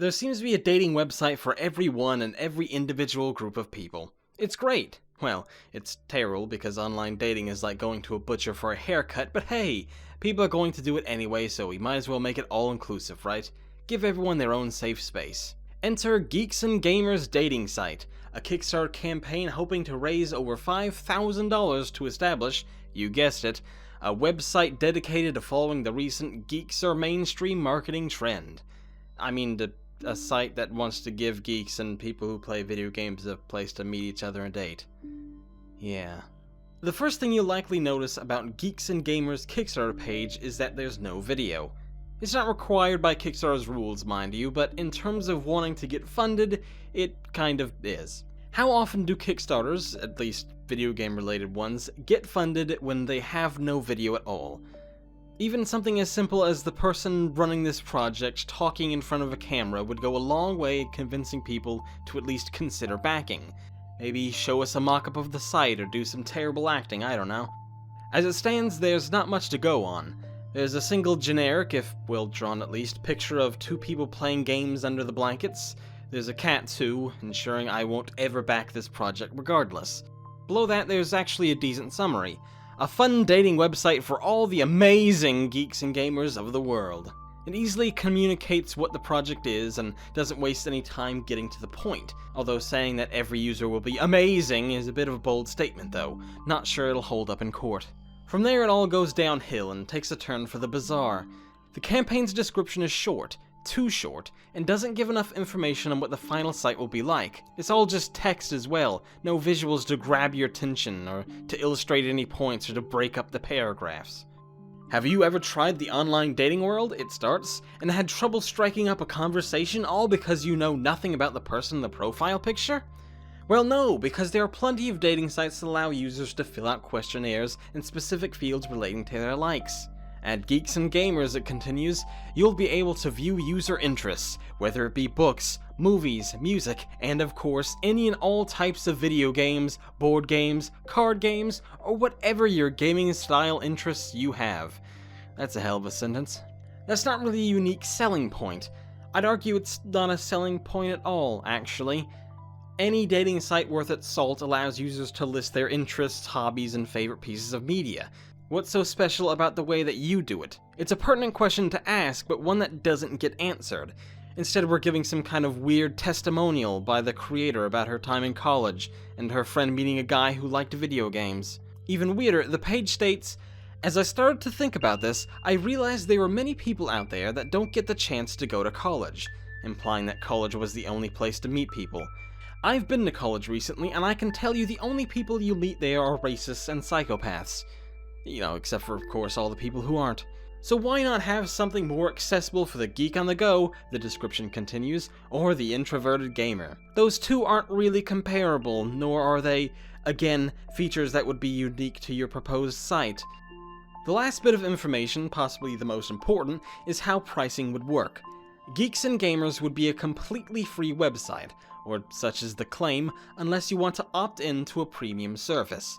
There seems to be a dating website for everyone and every individual group of people. It's great. Well, it's terrible because online dating is like going to a butcher for a haircut, but hey, people are going to do it anyway, so we might as well make it all-inclusive, right? Give everyone their own safe space. Enter Geeks and Gamers dating site, a Kickstarter campaign hoping to raise over $5,000 to establish, you guessed it, a website dedicated to following the recent Geekser mainstream marketing trend. I mean, a site that wants to give geeks and people who play video games a place to meet each other and date. Yeah. The first thing you'll likely notice about Geeks and Gamers' Kickstarter page is that there's no video. It's not required by Kickstarter's rules, mind you, but in terms of wanting to get funded, it kind of is. How often do Kickstarters, at least video game related ones, get funded when they have no video at all? Even something as simple as the person running this project talking in front of a camera would go a long way in convincing people to at least consider backing. Maybe show us a mock-up of the site or do some terrible acting, I don't know. As it stands, there's not much to go on. There's a single generic, if well-drawn at least, picture of two people playing games under the blankets. There's a cat too, ensuring I won't ever back this project regardless. Below that, there's actually a decent summary. A fun dating website for all the amazing geeks and gamers of the world. It easily communicates what the project is and doesn't waste any time getting to the point, although saying that every user will be amazing is a bit of a bold statement though, not sure it'll hold up in court. From there it all goes downhill and takes a turn for the bizarre. The campaign's description is short, too short, and doesn't give enough information on what the final site will be like. It's all just text as well, no visuals to grab your attention, or to illustrate any points, or to break up the paragraphs. Have you ever tried the online dating world, it starts, and had trouble striking up a conversation all because you know nothing about the person in the profile picture? Well no, because there are plenty of dating sites that allow users to fill out questionnaires in specific fields relating to their likes. At Geeks and Gamers, it continues, you'll be able to view user interests, whether it be books, movies, music, and of course, any and all types of video games, board games, card games, or whatever your gaming style interests you have. That's a hell of a sentence. That's not really a unique selling point. I'd argue it's not a selling point at all, actually. Any dating site worth its salt allows users to list their interests, hobbies, and favorite pieces of media. What's so special about the way that you do it? It's a pertinent question to ask, but one that doesn't get answered. Instead, we're giving some kind of weird testimonial by the creator about her time in college, and her friend meeting a guy who liked video games. Even weirder, the page states, as I started to think about this, I realized there were many people out there that don't get the chance to go to college, implying that college was the only place to meet people. I've been to college recently, and I can tell you the only people you meet there are racists and psychopaths. You know, except for, of course, all the people who aren't. So why not have something more accessible for the geek on the go, the description continues, or the introverted gamer? Those two aren't really comparable, nor are they, again, features that would be unique to your proposed site. The last bit of information, possibly the most important, is how pricing would work. Geeks and Gamers would be a completely free website, or such is the claim, unless you want to opt in to a premium service.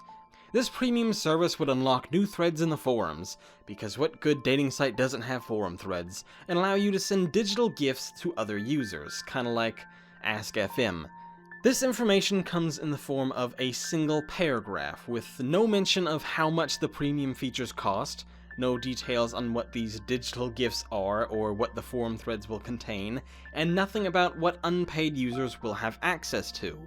This premium service would unlock new threads in the forums, because what good dating site doesn't have forum threads, and allow you to send digital gifts to other users, kinda like Ask FM. This information comes in the form of a single paragraph, with no mention of how much the premium features cost, no details on what these digital gifts are or what the forum threads will contain, and nothing about what unpaid users will have access to.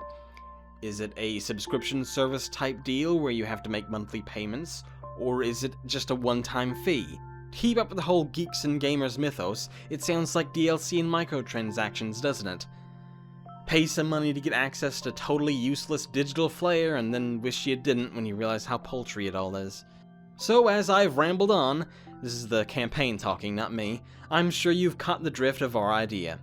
Is it a subscription service type deal where you have to make monthly payments, or is it just a one-time fee? To keep up with the whole Geeks and Gamers mythos, it sounds like DLC and microtransactions, doesn't it? Pay some money to get access to totally useless digital flair, and then wish you didn't when you realize how paltry it all is. So as I've rambled on, this is the campaign talking, not me, I'm sure you've caught the drift of our idea.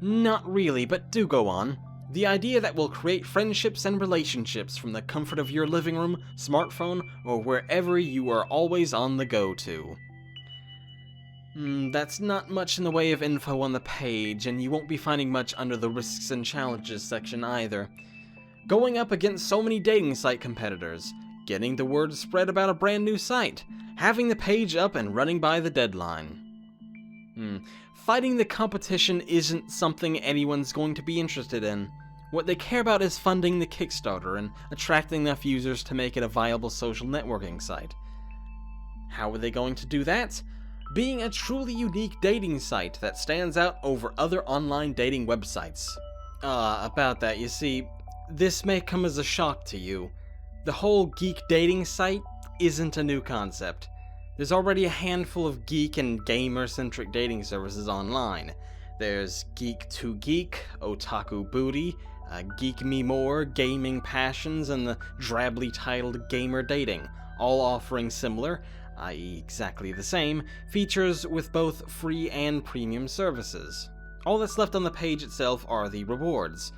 Not really, but do go on. The idea that will create friendships and relationships from the comfort of your living room, smartphone, or wherever you are always on the go to. That's not much in the way of info on the page, and you won't be finding much under the risks and challenges section either. Going up against so many dating site competitors, getting the word spread about a brand new site, having the page up and running by the deadline. Fighting the competition isn't something anyone's going to be interested in. What they care about is funding the Kickstarter and attracting enough users to make it a viable social networking site. How are they going to do that? Being a truly unique dating site that stands out over other online dating websites. About that, you see, this may come as a shock to you. The whole geek dating site isn't a new concept. There's already a handful of geek and gamer-centric dating services online. There's Geek2Geek, Otaku Booty, Geek Me More, Gaming Passions, and the drably titled Gamer Dating, all offering similar, i.e. exactly the same, features with both free and premium services. All that's left on the page itself are the rewards.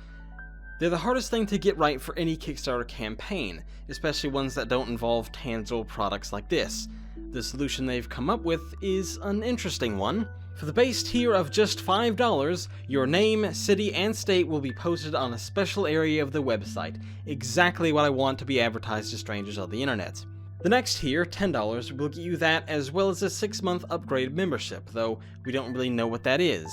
They're the hardest thing to get right for any Kickstarter campaign, especially ones that don't involve tangible products like this. The solution they've come up with is an interesting one. For the base tier of just $5, your name, city, and state will be posted on a special area of the website, exactly what I want to be advertised to strangers on the internet. The next tier, $10, will get you that as well as a 6-month upgrade membership, though we don't really know what that is.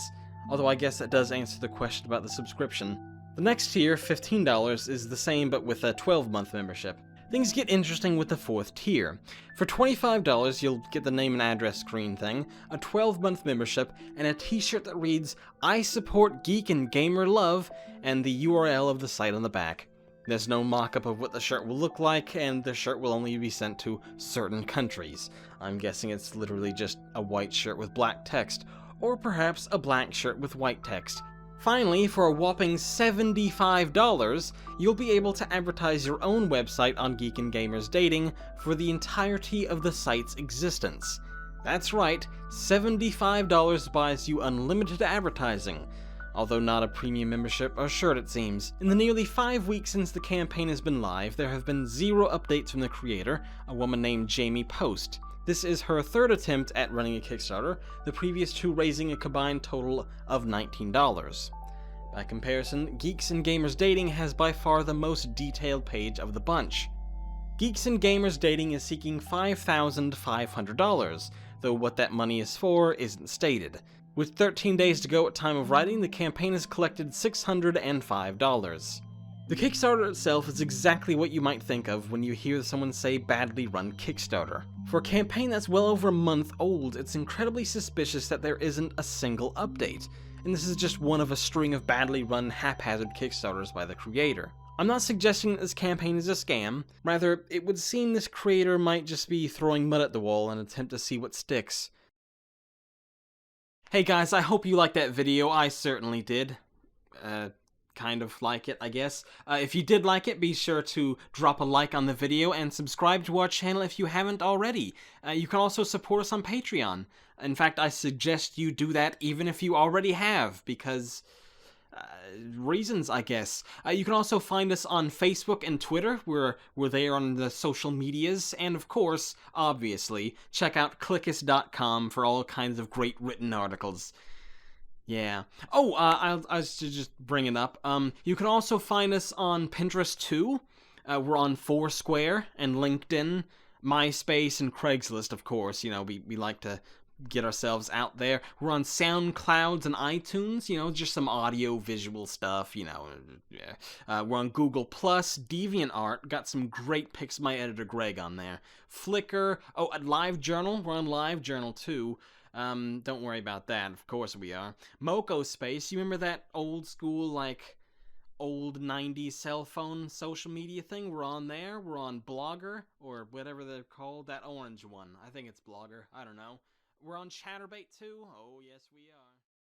Although I guess that does answer the question about the subscription. The next tier, $15, is the same but with a 12-month membership. Things get interesting with the 4th tier. For $25, you'll get the name and address screen thing, a 12-month membership, and a t-shirt that reads, "I support geek and gamer love," and the URL of the site on the back. There's no mock-up of what the shirt will look like, and the shirt will only be sent to certain countries. I'm guessing it's literally just a white shirt with black text, or perhaps a black shirt with white text. Finally, for a whopping $75, you'll be able to advertise your own website on Geek and Gamers Dating for the entirety of the site's existence. That's right, $75 buys you unlimited advertising. Although not a premium membership or shirt, it seems. In the nearly 5 weeks since the campaign has been live, there have been 0 updates from the creator, a woman named Jamie Post. This is her 3rd attempt at running a Kickstarter, the previous 2 raising a combined total of $19. By comparison, Geeks and Gamers Dating has by far the most detailed page of the bunch. Geeks and Gamers Dating is seeking $5,500, though what that money is for isn't stated. With 13 days to go at time of writing, the campaign has collected $605. The Kickstarter itself is exactly what you might think of when you hear someone say badly run Kickstarter. For a campaign that's well over a month old, it's incredibly suspicious that there isn't a single update, and this is just one of a string of badly run haphazard Kickstarters by the creator. I'm not suggesting that this campaign is a scam, rather it would seem this creator might just be throwing mud at the wall in an attempt to see what sticks. Hey guys, I hope you liked that video. I certainly did. Kind of like it, I guess. If you did like it, be sure to drop a like on the video and subscribe to our channel if you haven't already. You can also support us on Patreon. In fact, I suggest you do that even if you already have, because reasons, I guess. You can also find us on Facebook and Twitter. We're there on the social medias, and of course, obviously, check out clickus.com for all kinds of great written articles. Yeah. Oh, I should just bring it up. You can also find us on Pinterest too. We're on Foursquare and LinkedIn, MySpace, and Craigslist, of course. You know, we like to get ourselves out there. We're on SoundClouds and iTunes, you know, just some audio-visual stuff, you know. Yeah. We're on Google+, DeviantArt, got some great pics of my editor Greg on there. Flickr, at LiveJournal, we're on LiveJournal too. Don't worry about that, of course we are. Moco Space, you remember that old school, like, old 90s cell phone social media thing? We're on there. We're on Blogger, or whatever they're called, that orange one. I think it's Blogger, I don't know. We're on Chatterbait too? Oh, yes we are.